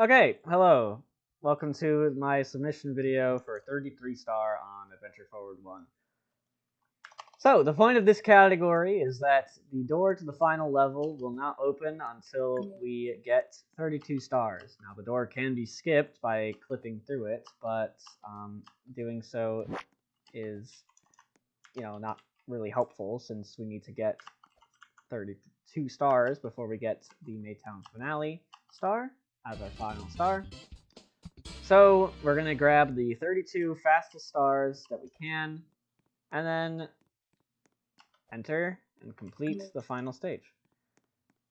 Okay, hello. Welcome to my submission video for 33 star on Adventure Forward 1. So, the point of this category is that the door to the final level will not open until we get 32 stars. Now, the door can be skipped by clipping through it, but doing so is, not really helpful since we need to get 32 stars before we get the Maytown finale star as our final star. So we're going to grab the 32 fastest stars that we can, and then enter and complete the final stage.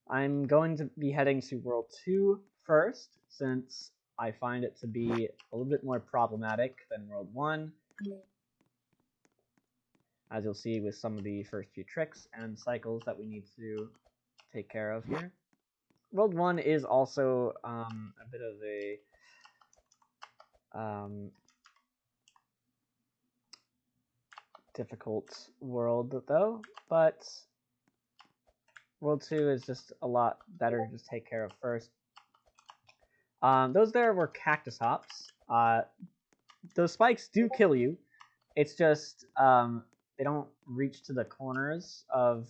I'm going to be heading to World 2 first, since I find it to be a little bit more problematic than World 1, as you'll see with some of the first few tricks and cycles that we need to take care of here. World 1 is also a bit of a difficult world, though, but World 2 is just a lot better to just take care of first. Those there were cactus hops. Those spikes do kill you. It's just they don't reach to the corners of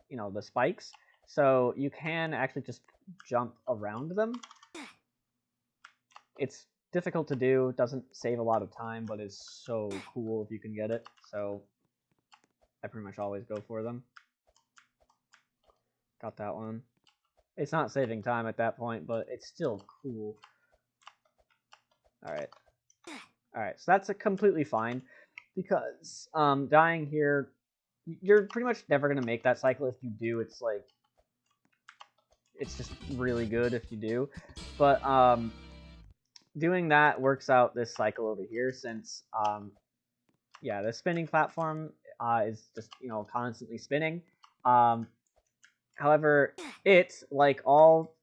the spikes, so you can actually just jump around them. It's difficult to do, doesn't save a lot of time, but is so cool if you can get it, so I pretty much always go for them. Got that one. It's not saving time at that point, but it's still cool. Alright. Alright, so that's completely fine, because dying here, you're pretty much never going to make that cycle. If you do, it's like, it's just really good if you do. But doing that works out this cycle over here, since yeah, the spinning platform is just constantly spinning. However, it, like all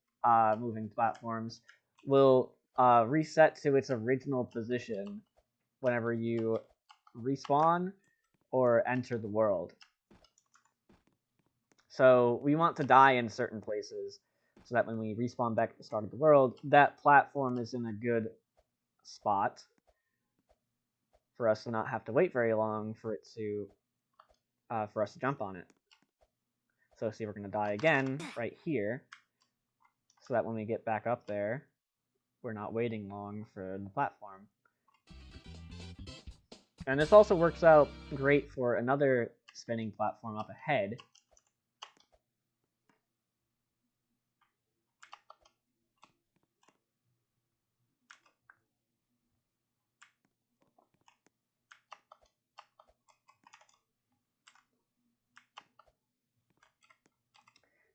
moving platforms, will reset to its original position whenever you respawn or enter the world. So we want to die in certain places, so that when we respawn back at the start of the world, that platform is in a good spot for us to not have to wait very long for it to for us to jump on it. So see, we're going to die again right here, so that when we get back up there, we're not waiting long for the platform. And this also works out great for another spinning platform up ahead.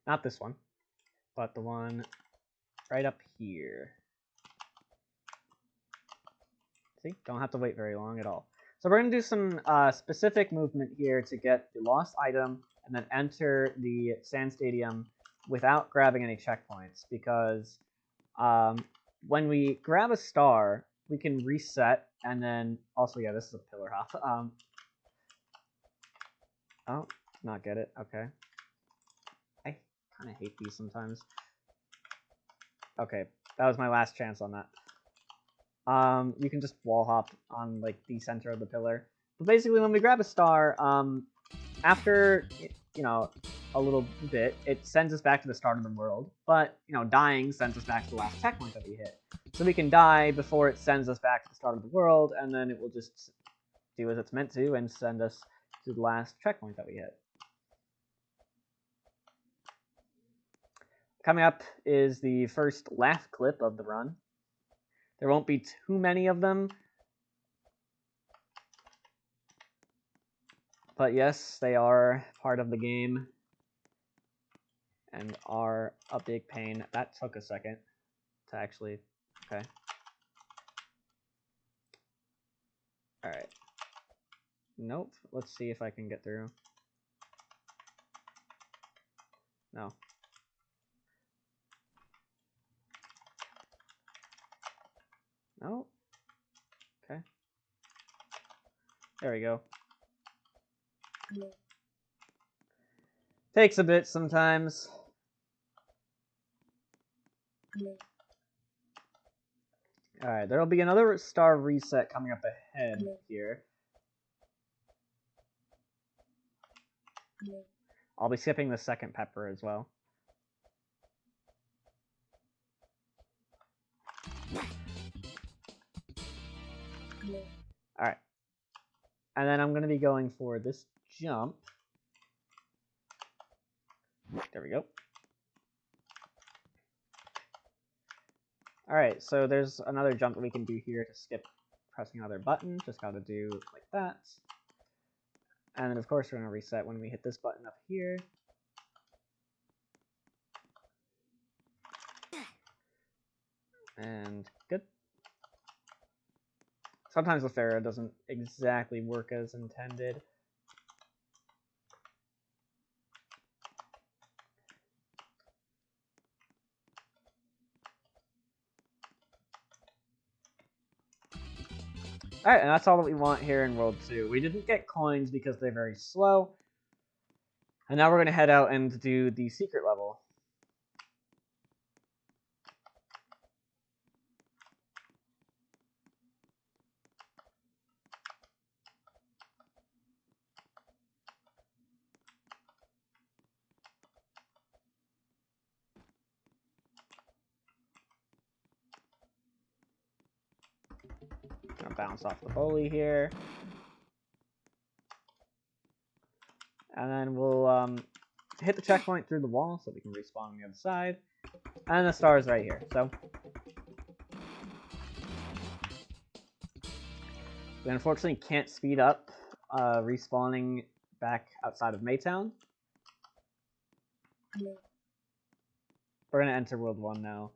Not this one, but the one right up here. See, don't have to wait very long at all. So we're going to do some specific movement here to get the lost item and then enter the Sand Stadium without grabbing any checkpoints, because when we grab a star, we can reset, and then also, yeah, this is a pillar hop. Oh, not get it. Okay. I kind of hate these sometimes. Okay, that was my last chance on that. You can just wall hop on like the center of the pillar. But basically, when we grab a star, after a little bit, it sends us back to the start of the world. But dying sends us back to the last checkpoint that we hit. So we can die before it sends us back to the start of the world, and then it will just do as it's meant to and send us to the last checkpoint that we hit. Coming up is the first laugh clip of the run. There won't be too many of them, but yes, they are part of the game and are a big pain. That took a second to actually, okay. Alright. Nope, let's see if I can get through. No. No. Okay. There we go. Takes a bit sometimes. Alright, there'll be another star reset coming up ahead here. I'll be skipping the second pepper as well. Alright. And then I'm going to be going for this jump. There we go. Alright, so there's another jump that we can do here to skip pressing another button. Just got to do like that. And then, of course, we're going to reset when we hit this button up here. And good. Sometimes the Pharaoh doesn't exactly work as intended. Alright, and that's all that we want here in World 2. We didn't get coins because they're very slow. And now we're going to head out and do the secret level. Gonna bounce off the bully here. And then we'll hit the checkpoint through the wall so we can respawn on the other side. And the star is right here. So we unfortunately can't speed up respawning back outside of Maytown. We're gonna enter World 1 now.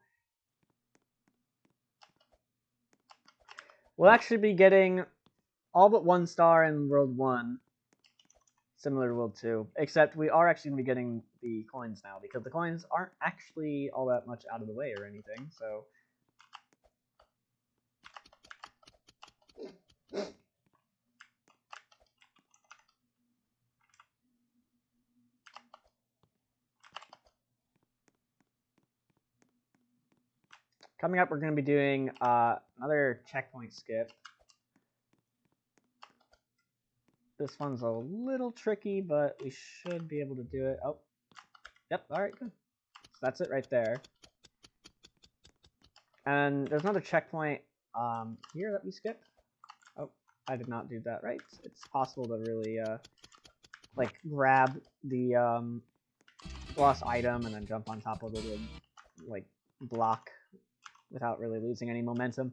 We'll actually be getting all but 1 star in World 1, similar to World 2, except we are actually going to be getting the coins now, because the coins aren't actually all that much out of the way or anything, so... Coming up, we're going to be doing another checkpoint skip. This one's a little tricky, but we should be able to do it. Oh, yep, alright, good. So that's it right there. And there's another checkpoint here that we skipped. Oh, I did not do that right. It's possible to really, like, grab the lost item and then jump on top of the little, like, block without really losing any momentum.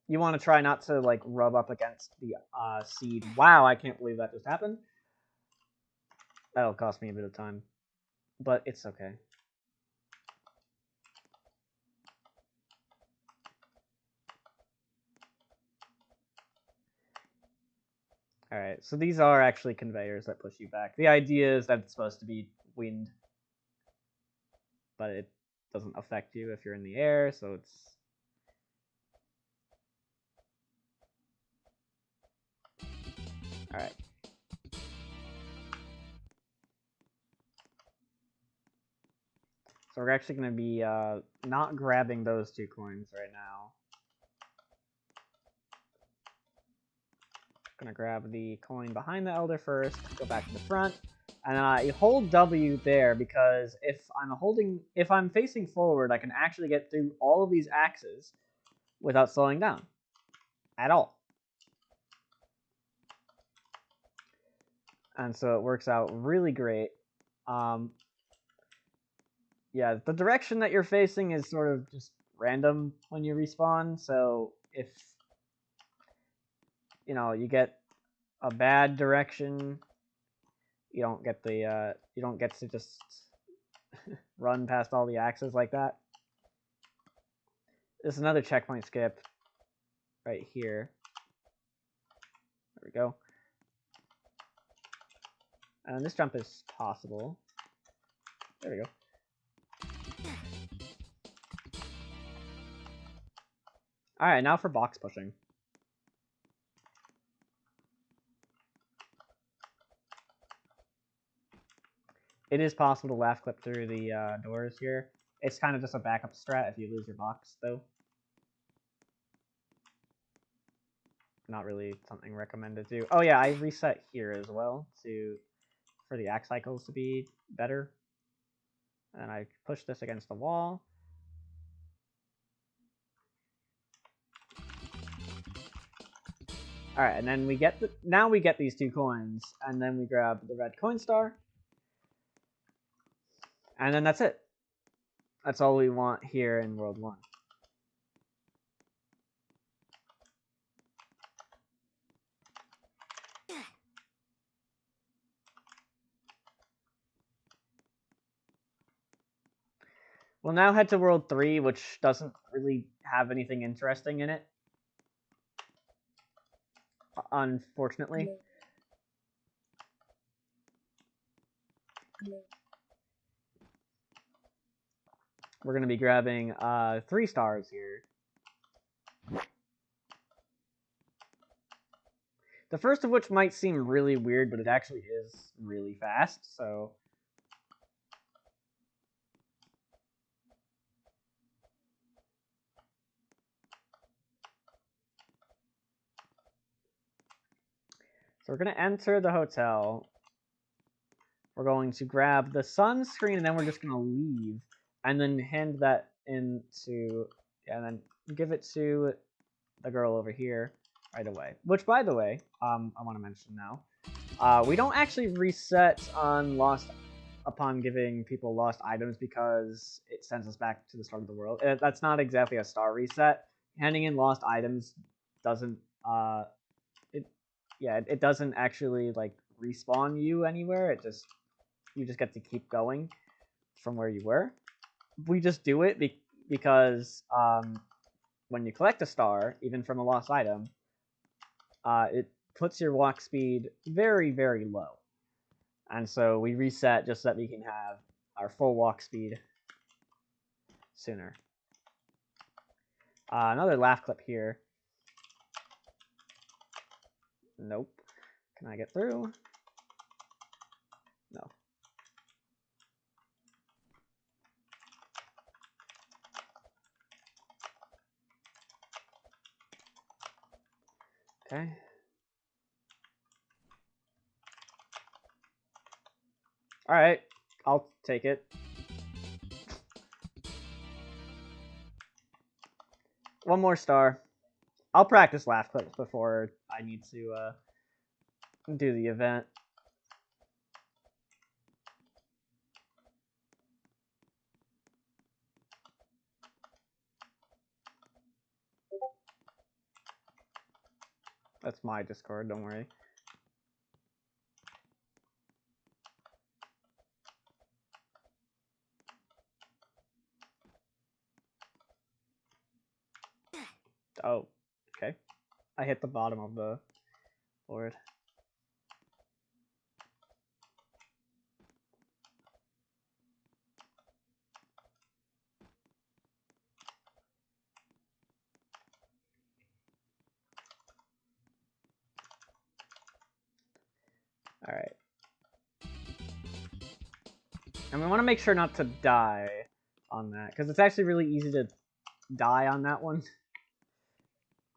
You want to try not to, like, rub up against the seed. Wow, I can't believe that just happened. That'll cost me a bit of time. But it's okay. Alright, so these are actually conveyors that push you back. The idea is that it's supposed to be wind. But it doesn't affect you if you're in the air, so it's... Alright. So we're actually going to be not grabbing those 2 coins right now. Going to grab the coin behind the Elder first, go back to the front, and then I hold W there because if I'm facing forward, I can actually get through all of these axes without slowing down at all. And so it works out really great. Yeah, the direction that you're facing is sort of just random when you respawn, so if, you know, you get a bad direction, you don't get to just run past all the axes like that. There's another checkpoint skip right here. There we go. And this jump is possible. There we go. Alright, now for box pushing. It is possible to laugh clip through the doors here. It's kind of just a backup strat if you lose your box, though. Not really something recommended to. Oh yeah, I reset here as well for the axe cycles to be better. And I push this against the wall. All right, and then we get now we get these 2 coins, and then we grab the red coin star, and then that's it. That's all we want here in World 1. We'll now head to World 3, which doesn't really have anything interesting in it, unfortunately. We're going to be grabbing 3 stars here. The first of which might seem really weird, but it actually is really fast, so... So we're going to enter the hotel. We're going to grab the sun screen, and then we're just going to leave. And then hand that into... Yeah, and then give it to the girl over here right away. Which, by the way, I want to mention now. We don't actually reset on lost upon giving people lost items because it sends us back to the start of the world. That's not exactly a star reset. Handing in lost items doesn't... it doesn't actually like respawn you anywhere. You just get to keep going from where you were. We just do it because when you collect a star, even from a lost item, it puts your walk speed very, very low. And so we reset just so that we can have our full walk speed sooner. Another laugh clip here. Nope. Can I get through? No. Okay. Alright, I'll take it. One more star. I'll practice laugh clips before I need to do the event. That's my Discord, don't worry. Oh, okay. I hit the bottom of the board. Alright. And we want to make sure not to die on that, because it's actually really easy to die on that one.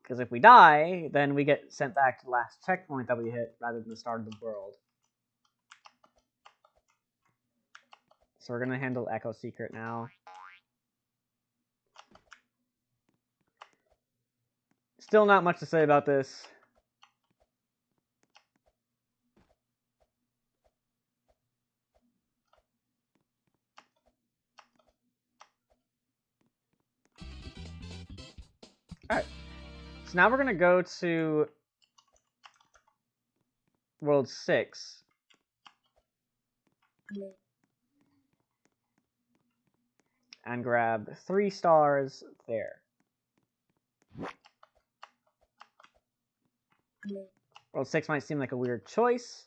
Because if we die, then we get sent back to the last checkpoint that we hit rather than the start of the world. So we're going to handle Echo Secret now. Still not much to say about this. Alright. So now we're going to go to World 6. And grab 3 stars there. World 6 might seem like a weird choice,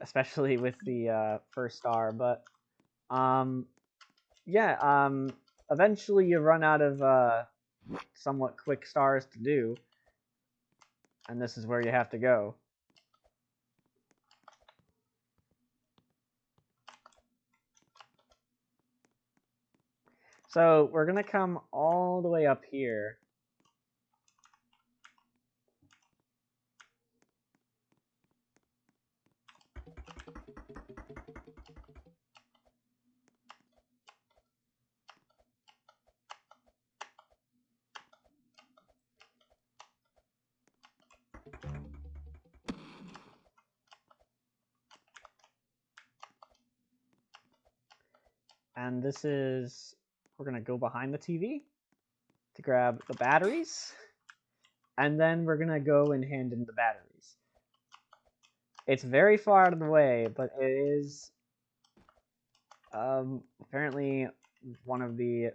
especially with the first star, but yeah, eventually you run out of somewhat quick stars to do, and this is where you have to go. So we're gonna come all the way up here. And this is, we're gonna go behind the TV to grab the batteries. And then we're gonna go and hand in the batteries. It's very far out of the way, but it is apparently one of the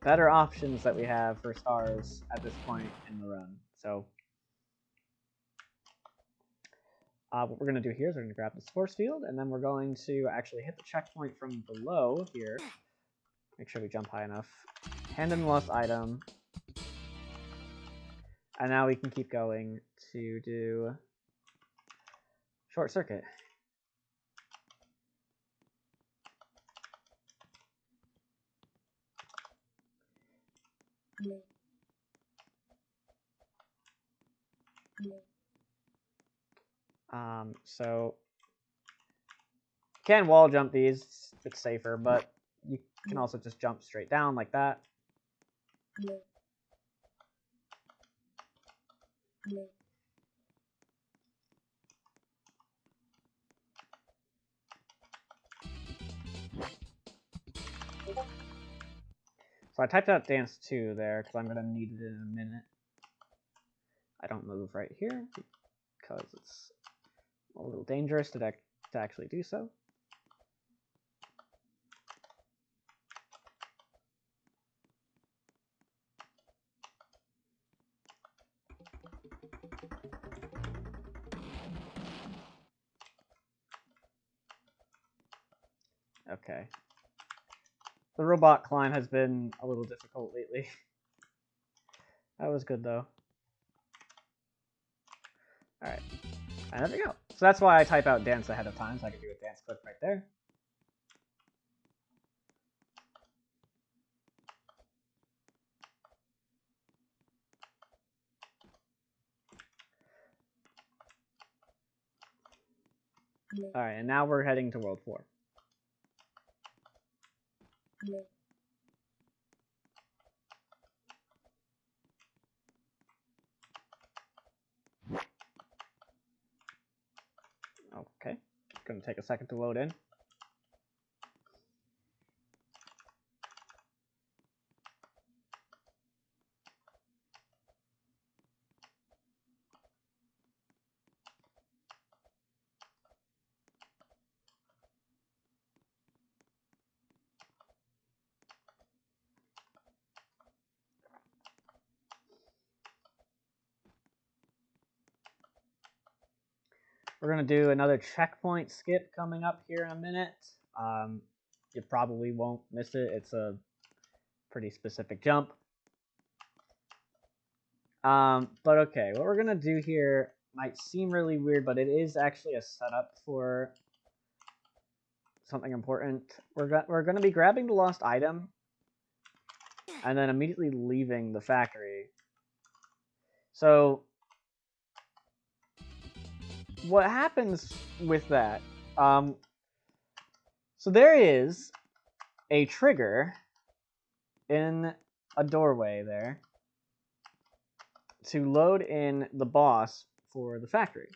better options that we have for stars at this point in the run. So what we're going to do here is we're going to grab this force field, and then we're going to actually hit the checkpoint from below here. Make sure we jump high enough. Hand in the lost item. And now we can keep going to do short circuit. So you can wall jump these, it's safer, but you can also just jump straight down like that. So I typed out dance 2 there because I'm going to need it in a minute. I don't move right here because it's a little dangerous to actually do so. Okay. The robot climb has been a little difficult lately. That was good though. Alright. And there we go. So that's why I type out dance ahead of time, so I can do a dance clip right there. Alright, and now we're heading to World 4. Okay, it's gonna take a second to load in. We're gonna do another checkpoint skip coming up here in a minute. You probably won't miss it. It's a pretty specific jump. But okay, what we're gonna do here might seem really weird, but it is actually a setup for something important. We're gonna be grabbing the lost item and then immediately leaving the factory. So what happens with that? So there is a trigger in a doorway there to load in the boss for the factory.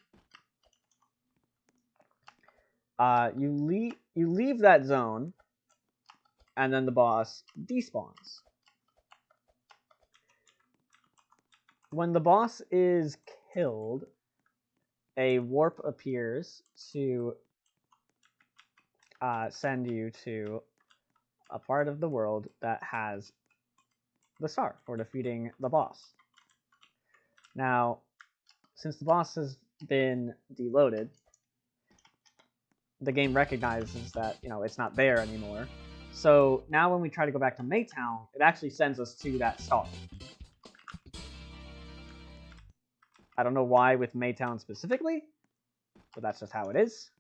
You leave that zone, and then the boss despawns. When the boss is killed, a warp appears to send you to a part of the world that has the star for defeating the boss. Now, since the boss has been deloaded, the game recognizes that, you know, it's not there anymore. So now when we try to go back to Maytown, it actually sends us to that star. I don't know why with Maytown specifically, but that's just how it is.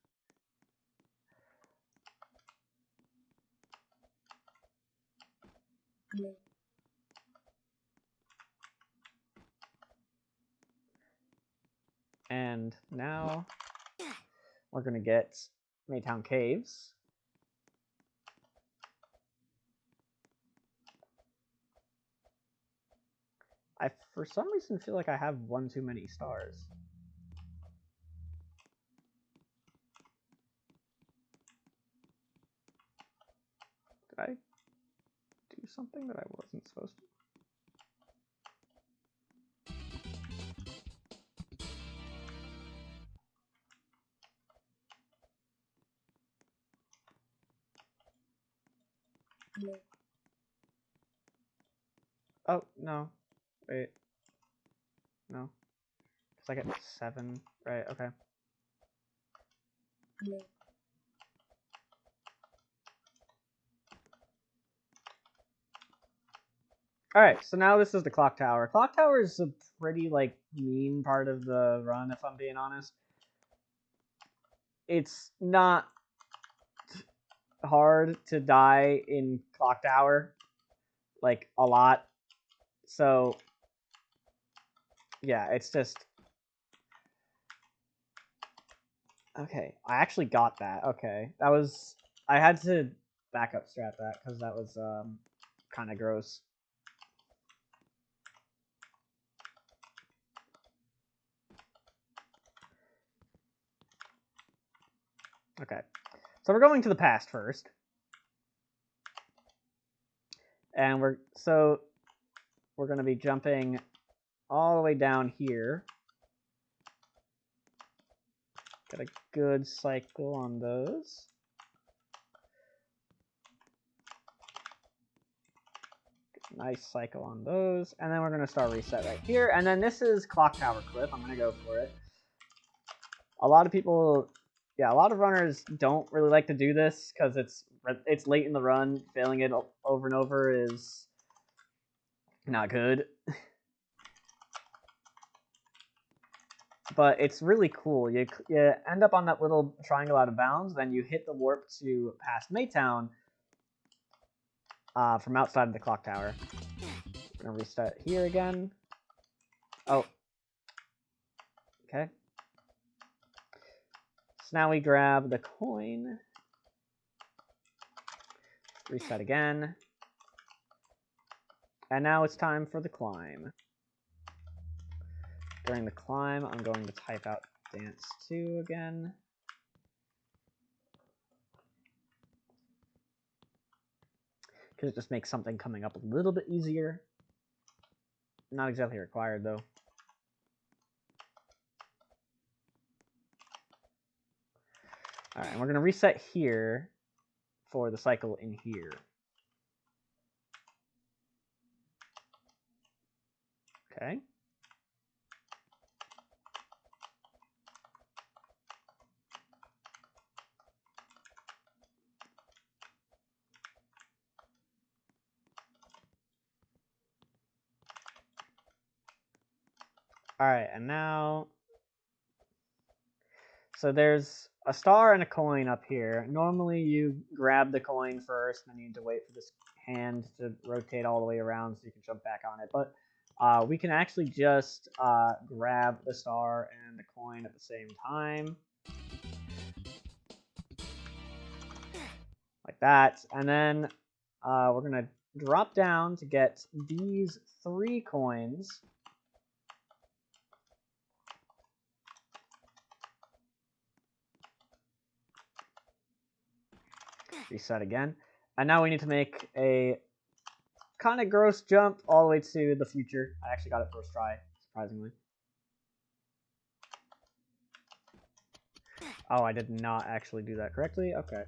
And now we're going to get Maytown Caves. I, for some reason, feel like I have one too many stars. Did I do something that I wasn't supposed to? Oh, no. Wait. No. Because I get 7. Right, okay. Alright, so now this is the clock tower. Clock tower is a pretty, like, mean part of the run, if I'm being honest. It's not hard to die in clock tower. Like, a lot. So, yeah, it's just... Okay, I actually got that. Okay, that was... I had to backup strat that, because that was, kind of gross. Okay, so we're going to the past first. And we're going to be jumping all the way down here. Get a good cycle on those. Nice cycle on those. And then we're going to start reset right here. And then this is Clock Tower Cliff. I'm going to go for it. A lot of people, yeah, a lot of runners don't really like to do this because it's late in the run. Failing it over and over is not good. But it's really cool. You end up on that little triangle out of bounds, then you hit the warp to past Maytown from outside of the clock tower. We're gonna reset here again. Oh. Okay. So now we grab the coin. Reset again. And now it's time for the climb. During the climb, I'm going to type out dance 2 again. Because it just makes something coming up a little bit easier. Not exactly required, though. Alright, and we're going to reset here for the cycle in here. Okay. Alright, and now... So there's a star and a coin up here. Normally you grab the coin first, and then you need to wait for this hand to rotate all the way around so you can jump back on it. But we can actually just grab the star and the coin at the same time. Like that. And then we're going to drop down to get these 3 coins. Reset again. And now we need to make a kind of gross jump all the way to the future. I actually got it first try, surprisingly. Oh, I did not actually do that correctly. Okay.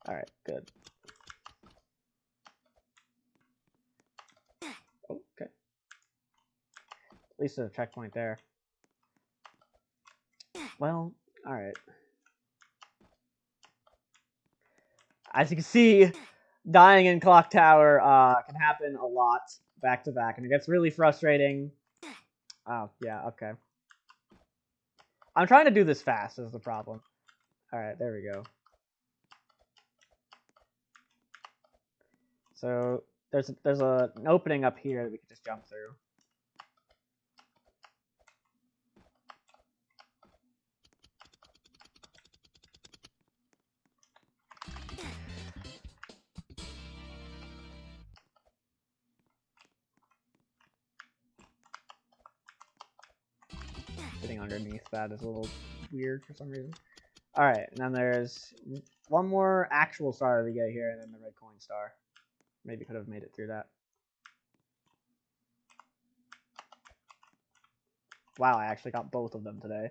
Alright, good. Oh, okay. At least there's a checkpoint there. Well, alright. As you can see, dying in Clock Tower can happen a lot back to back, and it gets really frustrating. Oh, yeah, okay. I'm trying to do this fast is the problem. Alright, there we go. So there's an opening up here that we can just jump through. Getting underneath that is a little weird for some reason. Alright, and then there's one more actual star that we get here, and then the red coin star. Maybe could have made it through that. Wow, I actually got both of them today.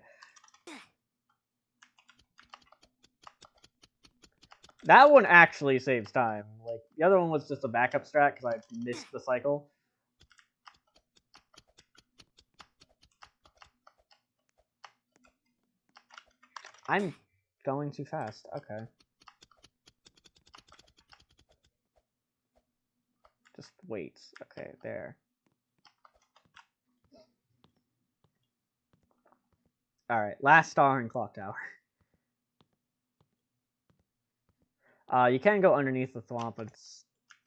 That one actually saves time. Like, the other one was just a backup strat because I missed the cycle. I'm going too fast. Okay. Just wait. Okay, there. Alright, last star in Clock Tower. You can go underneath the swamp, but it's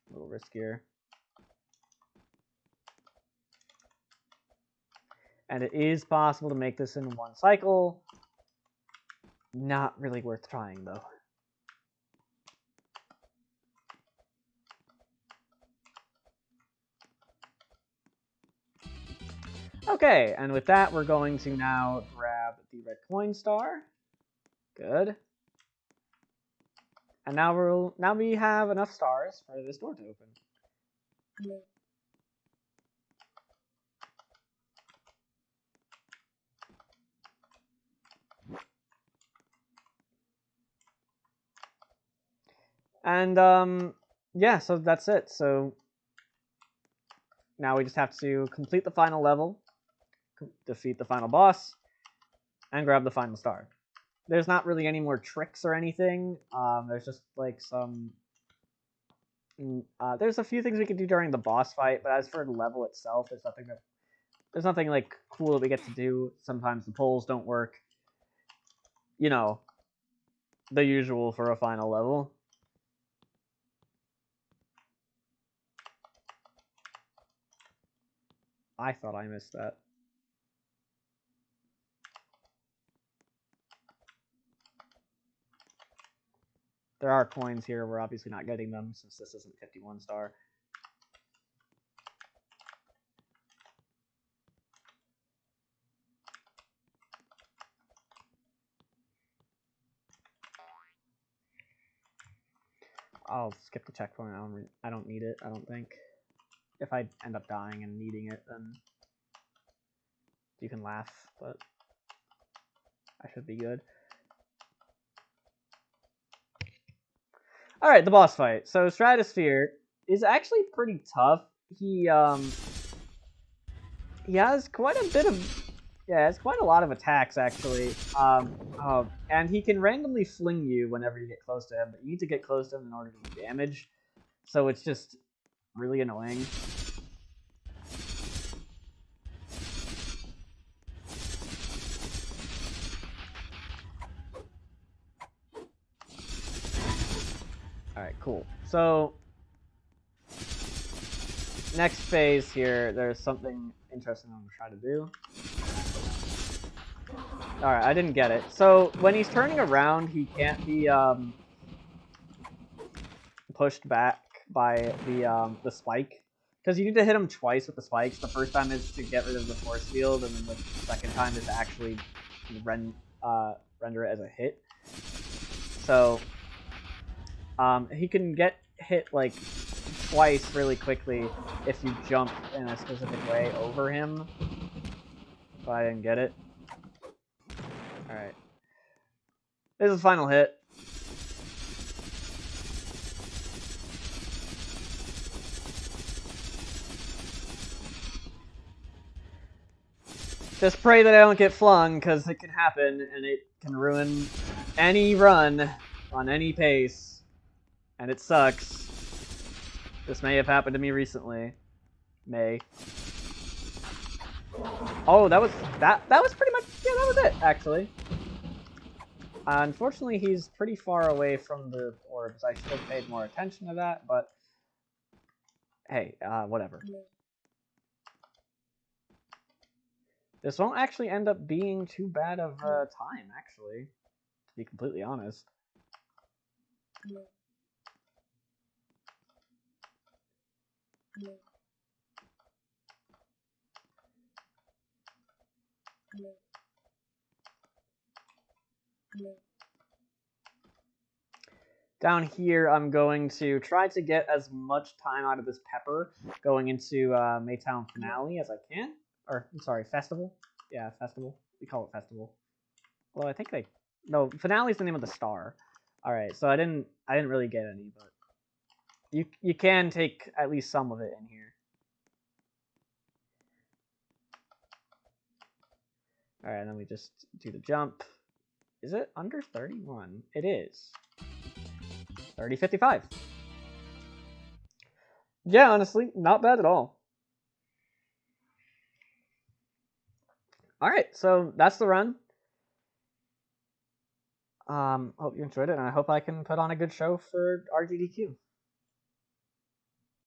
a little riskier. And it is possible to make this in one cycle. Not really worth trying, though. Okay, and with that, we're going to now grab the red coin star. Good. And now we have enough stars for this door to open. And yeah, so that's it. So now we just have to complete the final level, defeat the final boss, and grab the final star. There's not really any more tricks or anything. There's just like some... there's a few things we can do during the boss fight, but as for the level itself, there's nothing like cool that we get to do. Sometimes the poles don't work. You know, the usual for a final level. I thought I missed that. There are coins here. We're obviously not getting them since this isn't 51 star. I'll skip the checkpoint. I don't need it, I don't think. If I end up dying and needing it, then you can laugh, but I should be good. Alright, the boss fight. So Stratosphere is actually pretty tough. He has quite a bit of... Yeah, it's quite a lot of attacks, actually. And he can randomly fling you whenever you get close to him, but you need to get close to him in order to do damage. So it's just really annoying. Alright, cool. So, next phase here, there's something interesting I'm going to try to do. Alright, I didn't get it. So, when he's turning around, he can't be pushed back by the spike. Because you need to hit him twice with the spikes. The first time is to get rid of the force field, and then the second time is to actually render it as a hit. So, he can get hit like twice really quickly if you jump in a specific way over him. But I didn't get it. Alright. This is the final hit. Just pray that I don't get flung, because it can happen, and it can ruin any run on any pace. And it sucks. This may have happened to me recently. May. Oh, that was pretty much, yeah, that was it, actually. Unfortunately, he's pretty far away from the orbs. I should have paid more attention to that, but hey, whatever. This won't actually end up being too bad of a time, actually, to be completely honest. Down here, I'm going to try to get as much time out of this pepper going into Maytown Finale as I can. Or, I'm sorry, Festival? Yeah, Festival. We call it Festival. Well, I think they... No, Finale is the name of the star. Alright, so I didn't really get any, but... You can take at least some of it in here. Alright, and then we just do the jump. Is it under 31? It is. 30:55. Yeah, honestly, not bad at all. Alright, so that's the run. Hope you enjoyed it, and I hope I can put on a good show for RGDQ.